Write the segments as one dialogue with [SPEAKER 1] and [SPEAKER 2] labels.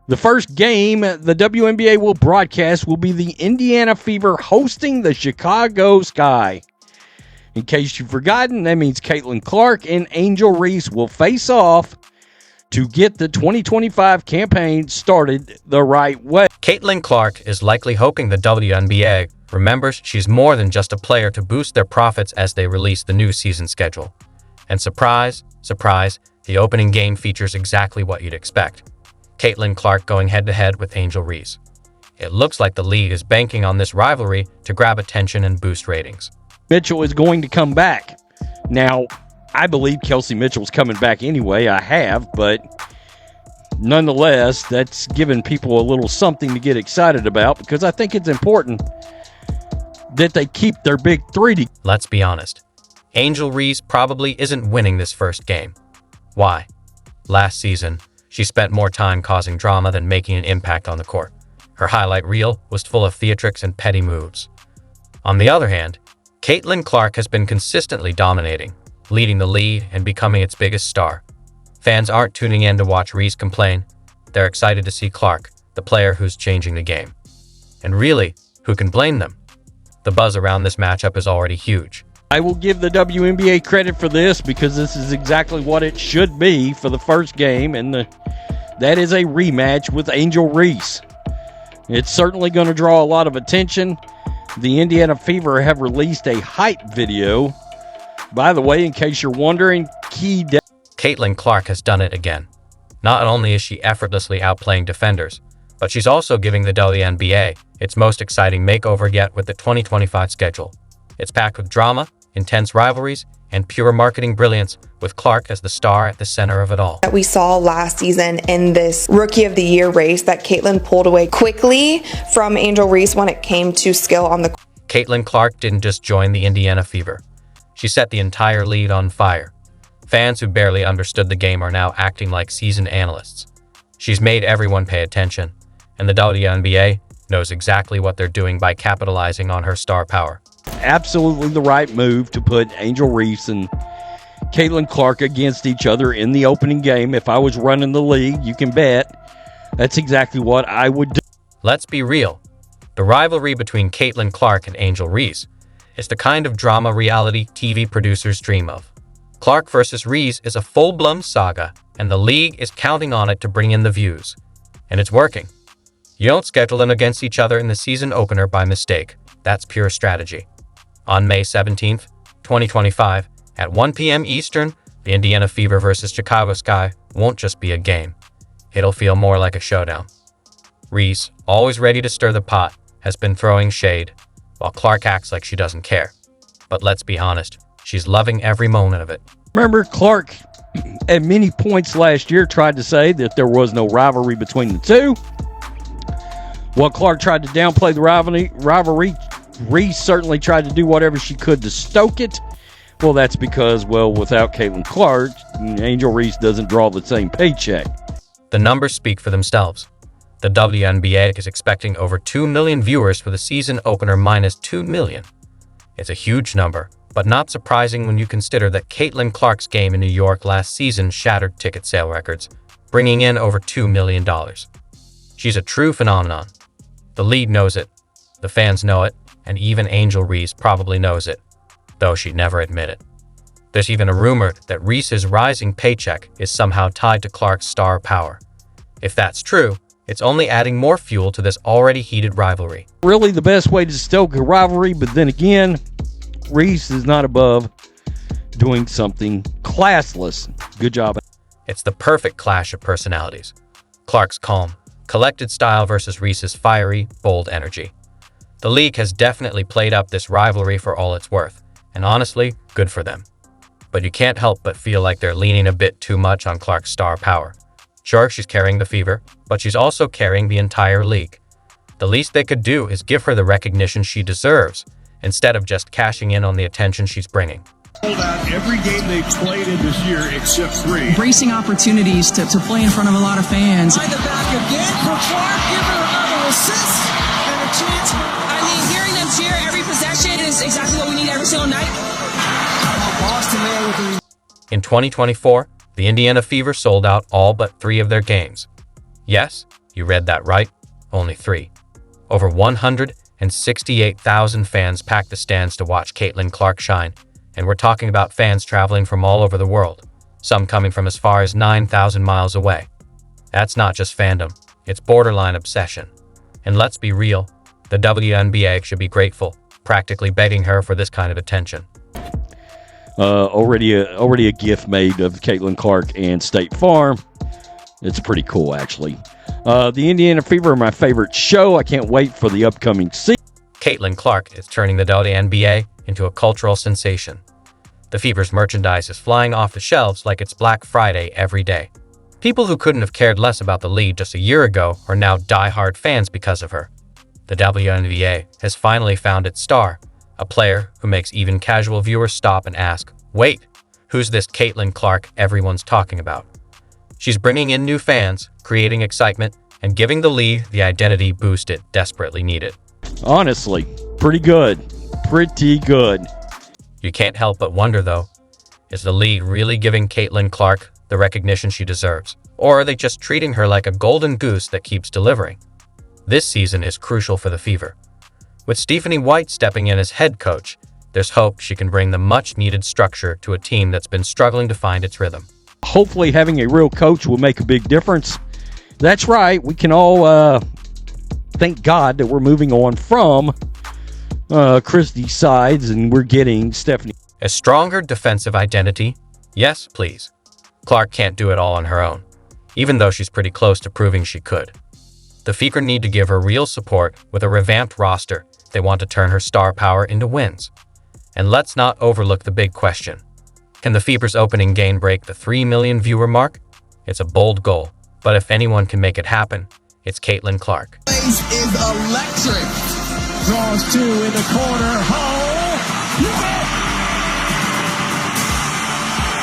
[SPEAKER 1] The first game the WNBA will broadcast will be the Indiana Fever hosting the Chicago Sky. In case you've forgotten, that means Caitlin Clark and Angel Reese will face off to get the 2025 campaign started the right way.
[SPEAKER 2] Caitlin Clark is likely hoping the WNBA remembers she's more than just a player to boost their profits as they release the new season schedule. And surprise, surprise, the opening game features exactly what you'd expect. Caitlin Clark going head-to-head with Angel Reese. It looks like the league is banking on this rivalry to grab attention and boost ratings.
[SPEAKER 1] Mitchell is going to come back. Now, I believe Kelsey Mitchell's coming back anyway. I have, but nonetheless, that's given people a little something to get excited about because I think it's important that they keep their big three.
[SPEAKER 2] Let's be honest. Angel Reese probably isn't winning this first game. Why? Last season, she spent more time causing drama than making an impact on the court. Her highlight reel was full of theatrics and petty moves. On the other hand, Caitlin Clark has been consistently dominating, leading the league and becoming its biggest star. Fans aren't tuning in to watch Reese complain. They're excited to see Clark, the player who's changing the game. And really, who can blame them? The buzz around this matchup is already huge.
[SPEAKER 1] I will give the WNBA credit for this because this is exactly what it should be for the first game, and that is a rematch with Angel Reese. It's certainly going to draw a lot of attention. The Indiana Fever have released a hype video. By the way, in case you're wondering,
[SPEAKER 2] Caitlin Clark has done it again. Not only is she effortlessly outplaying defenders, but she's also giving the WNBA its most exciting makeover yet with the 2025 schedule. It's packed with drama, intense rivalries, and pure marketing brilliance, with Clark as the star at the center of it all.
[SPEAKER 3] That we saw last season in this Rookie of the Year race that Caitlin pulled away quickly from Angel Reese when it came to skill on the court.
[SPEAKER 2] Caitlin Clark didn't just join the Indiana Fever. She set the entire league on fire. Fans who barely understood the game are now acting like seasoned analysts. She's made everyone pay attention, and the WNBA knows exactly what they're doing by capitalizing on her star power.
[SPEAKER 1] Absolutely the right move to put Angel Reese and Caitlin Clark against each other in the opening game. If I was running the league, you can bet that's exactly what I would do.
[SPEAKER 2] Let's be real. The rivalry between Caitlin Clark and Angel Reese is the kind of drama reality TV producers dream of. Clark versus Reese is a full-blown saga, and the league is counting on it to bring in the views. And it's working. You don't schedule them against each other in the season opener by mistake. That's pure strategy. On May 17th, 2025, at 1 p.m. Eastern, the Indiana Fever versus Chicago Sky won't just be a game. It'll feel more like a showdown. Reese, always ready to stir the pot, has been throwing shade, while Clark acts like she doesn't care. But let's be honest, she's loving every moment of it.
[SPEAKER 1] Remember, Clark at many points last year tried to say that there was no rivalry between the two. While Clark tried to downplay the rivalry, Reese certainly tried to do whatever she could to stoke it. Well, that's because, without Caitlin Clark, Angel Reese doesn't draw the same paycheck.
[SPEAKER 2] The numbers speak for themselves. The WNBA is expecting over 2 million viewers for the season opener minus 2 million. It's a huge number, but not surprising when you consider that Caitlin Clark's game in New York last season shattered ticket sale records, bringing in over $2 million. She's a true phenomenon. The league knows it, the fans know it, and even Angel Reese probably knows it, though she'd never admit it. There's even a rumor that Reese's rising paycheck is somehow tied to Clark's star power. If that's true, it's only adding more fuel to this already heated rivalry.
[SPEAKER 1] Really the best way to stoke a rivalry, but then again, Reese is not above doing something classless. Good job.
[SPEAKER 2] It's the perfect clash of personalities. Clark's calm, collected style versus Reese's fiery, bold energy. The league has definitely played up this rivalry for all it's worth, and honestly, good for them. But you can't help but feel like they're leaning a bit too much on Clark's star power. Sure, she's carrying the Fever, but she's also carrying the entire league. The least they could do is give her the recognition she deserves, instead of just cashing in on the attention she's bringing.
[SPEAKER 4] Every game they played in this year except 3.
[SPEAKER 5] Embracing opportunities to play in front of a lot of fans.
[SPEAKER 6] Behind the back again for Clark, giving her another assist and a chance.
[SPEAKER 7] I mean, hearing them cheer every possession is exactly what we need every single night.
[SPEAKER 2] In 2024, the Indiana Fever sold out all but 3 of their games. Yes, You read that right, only 3. Over 168,000 fans packed the stands to watch Caitlin Clark shine, and we're talking about fans traveling from all over the world, some coming from as far as 9,000 miles away. That's not just fandom, it's borderline obsession. And let's be real, the WNBA should be grateful, practically begging her for this kind of attention.
[SPEAKER 1] Already a gift made of Caitlin Clark and State Farm. It's pretty cool, actually. The Indiana Fever are my favorite show. I can't wait for the upcoming season.
[SPEAKER 2] Caitlin Clark is turning the WNBA into a cultural sensation. The Fever's merchandise is flying off the shelves like it's Black Friday every day. People who couldn't have cared less about the league just a year ago are now die-hard fans because of her. The WNBA has finally found its star, a player who makes even casual viewers stop and ask, "Wait, who's this Caitlin Clark everyone's talking about?" She's bringing in new fans, creating excitement, and giving the league the identity boost it desperately needed.
[SPEAKER 1] Honestly, pretty good. Pretty good.
[SPEAKER 2] You can't help but wonder, though, is the league really giving Caitlin Clark the recognition she deserves? Or are they just treating her like a golden goose that keeps delivering? This season is crucial for the Fever. With Stephanie White stepping in as head coach, there's hope she can bring the much-needed structure to a team that's been struggling to find its rhythm.
[SPEAKER 1] Hopefully having a real coach will make a big difference. That's right. We can all thank God that we're moving on from Christie's sides and we're getting Stephanie.
[SPEAKER 2] A stronger defensive identity? Yes, please. Clark can't do it all on her own, even though she's pretty close to proving she could. The Fever need to give her real support with a revamped roster if they want to turn her star power into wins. And let's not overlook the big question. Can the Fever's opening game break the 3 million viewer mark? It's a bold goal, but if anyone can make it happen, it's Caitlin Clark.
[SPEAKER 6] Place is electric. Draws 2 in the corner. Hole.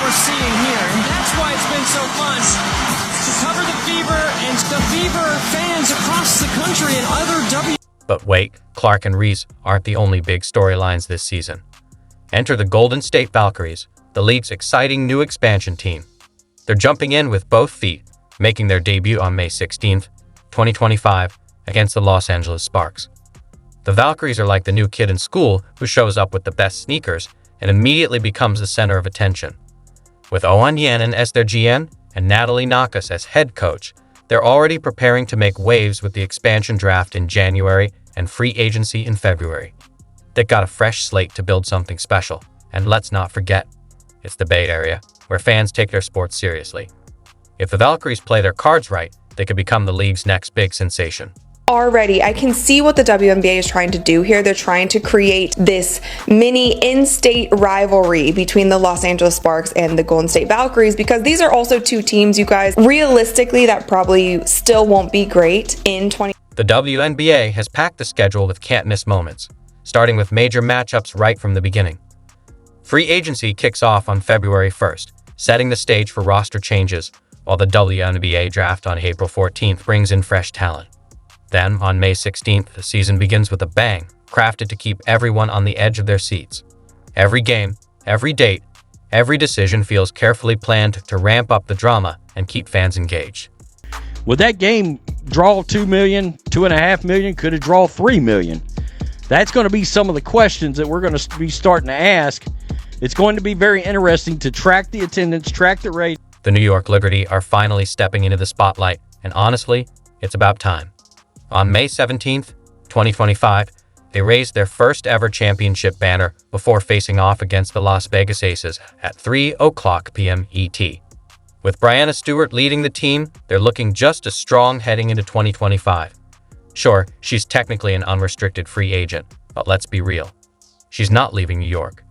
[SPEAKER 7] We're seeing here, and that's why it's been so fun to cover the Fever and the Fever fans across the country and other
[SPEAKER 2] But wait, Clark and Reese aren't the only big storylines this season. Enter the Golden State Valkyries, the league's exciting new expansion team. They're jumping in with both feet, making their debut on May 16th, 2025, against the Los Angeles Sparks. The Valkyries are like the new kid in school who shows up with the best sneakers and immediately becomes the center of attention. With Owen Yannon as their GM and Natalie Nakas as head coach, they're already preparing to make waves with the expansion draft in January and free agency in February. They've got a fresh slate to build something special, and let's not forget, it's the Bay Area, where fans take their sports seriously. If the Valkyries play their cards right, they could become the league's next big sensation.
[SPEAKER 3] Already, I can see what the WNBA is trying to do here. They're trying to create this mini in-state rivalry between the Los Angeles Sparks and the Golden State Valkyries, because these are also two teams, you guys, realistically, that probably still won't be great in 20.
[SPEAKER 2] The WNBA has packed the schedule with can't-miss moments, starting with major matchups right from the beginning. Free agency kicks off on February 1st, setting the stage for roster changes, while the WNBA draft on April 14th brings in fresh talent. Then, on May 16th, the season begins with a bang, crafted to keep everyone on the edge of their seats. Every game, every date, every decision feels carefully planned to ramp up the drama and keep fans engaged.
[SPEAKER 1] Would that game draw 2 million, 2.5 million? Could it draw 3 million? That's going to be some of the questions that we're going to be starting to ask. It's going to be very interesting to track the attendance, track the rate.
[SPEAKER 2] The New York Liberty are finally stepping into the spotlight, and honestly, it's about time. On May 17th, 2025, they raised their first ever championship banner before facing off against the Las Vegas Aces at 3:00 p.m. ET. With Brianna Stewart leading the team, they're looking just as strong heading into 2025. Sure, she's technically an unrestricted free agent, but let's be real. She's not leaving New York.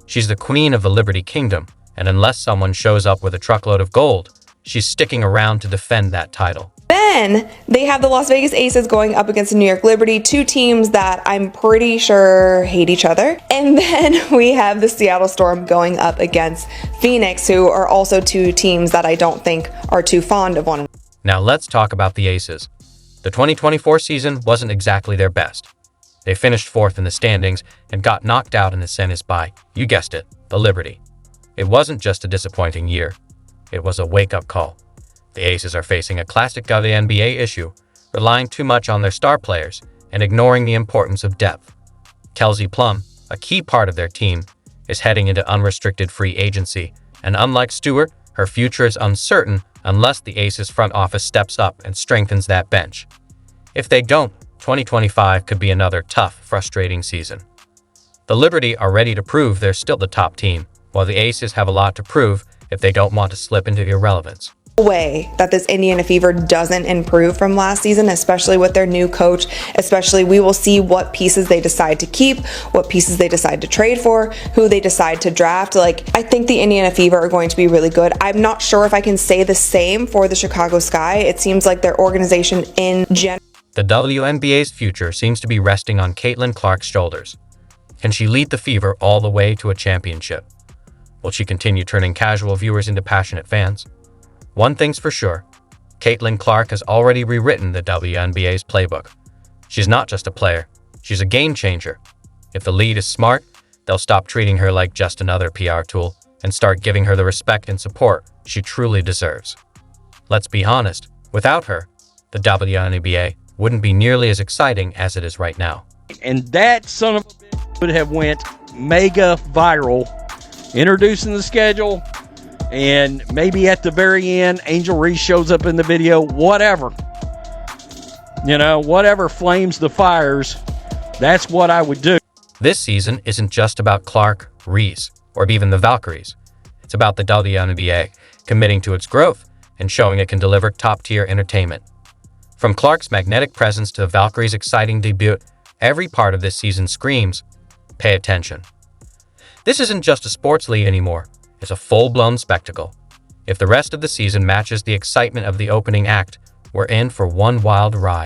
[SPEAKER 2] She's the queen of the Liberty Kingdom, and unless someone shows up with a truckload of gold, she's sticking around to defend that title.
[SPEAKER 3] Then they have the Las Vegas Aces going up against the New York Liberty, two teams that I'm pretty sure hate each other. And then we have the Seattle Storm going up against Phoenix, who are also two teams that I don't think are too fond of one.
[SPEAKER 2] Now let's talk about the Aces. The 2024 season wasn't exactly their best. They finished 4th in the standings and got knocked out in the semis by, you guessed it, the Liberty. It wasn't just a disappointing year. It was a wake-up call. The Aces are facing a classic WNBA issue, relying too much on their star players and ignoring the importance of depth. Kelsey Plum, a key part of their team, is heading into unrestricted free agency, and unlike Stewart, her future is uncertain unless the Aces front office steps up and strengthens that bench. If they don't, 2025 could be another tough, frustrating season. The Liberty are ready to prove they're still the top team, while the Aces have a lot to prove if they don't want to slip into irrelevance.
[SPEAKER 3] Way that this Indiana Fever doesn't improve from last season, especially with their new coach. Especially, we will see what pieces they decide to keep, what pieces they decide to trade for, who they decide to draft. Like, I think the Indiana Fever are going to be really good. I'm not sure if I can say the same for the Chicago Sky. It seems like their organization in general.
[SPEAKER 2] The WNBA's future seems to be resting on Caitlin Clark's shoulders. Can she lead the Fever all the way to a championship? Will she continue turning casual viewers into passionate fans? One thing's for sure, Caitlin Clark has already rewritten the WNBA's playbook. She's not just a player, she's a game changer. If the league is smart, they'll stop treating her like just another PR tool and start giving her the respect and support she truly deserves. Let's be honest, without her, the WNBA wouldn't be nearly as exciting as it is right now.
[SPEAKER 1] And that son of a bitch would have went mega viral, introducing the schedule. And maybe at the very end, Angel Reese shows up in the video, whatever. Whatever flames the fires, that's what I would do.
[SPEAKER 2] This season isn't just about Clark, Reese, or even the Valkyries. It's about the WNBA committing to its growth and showing it can deliver top-tier entertainment. From Clark's magnetic presence to the Valkyries' exciting debut, every part of this season screams, pay attention. This isn't just a sports league anymore. It's a full-blown spectacle. If the rest of the season matches the excitement of the opening act, we're in for one wild ride.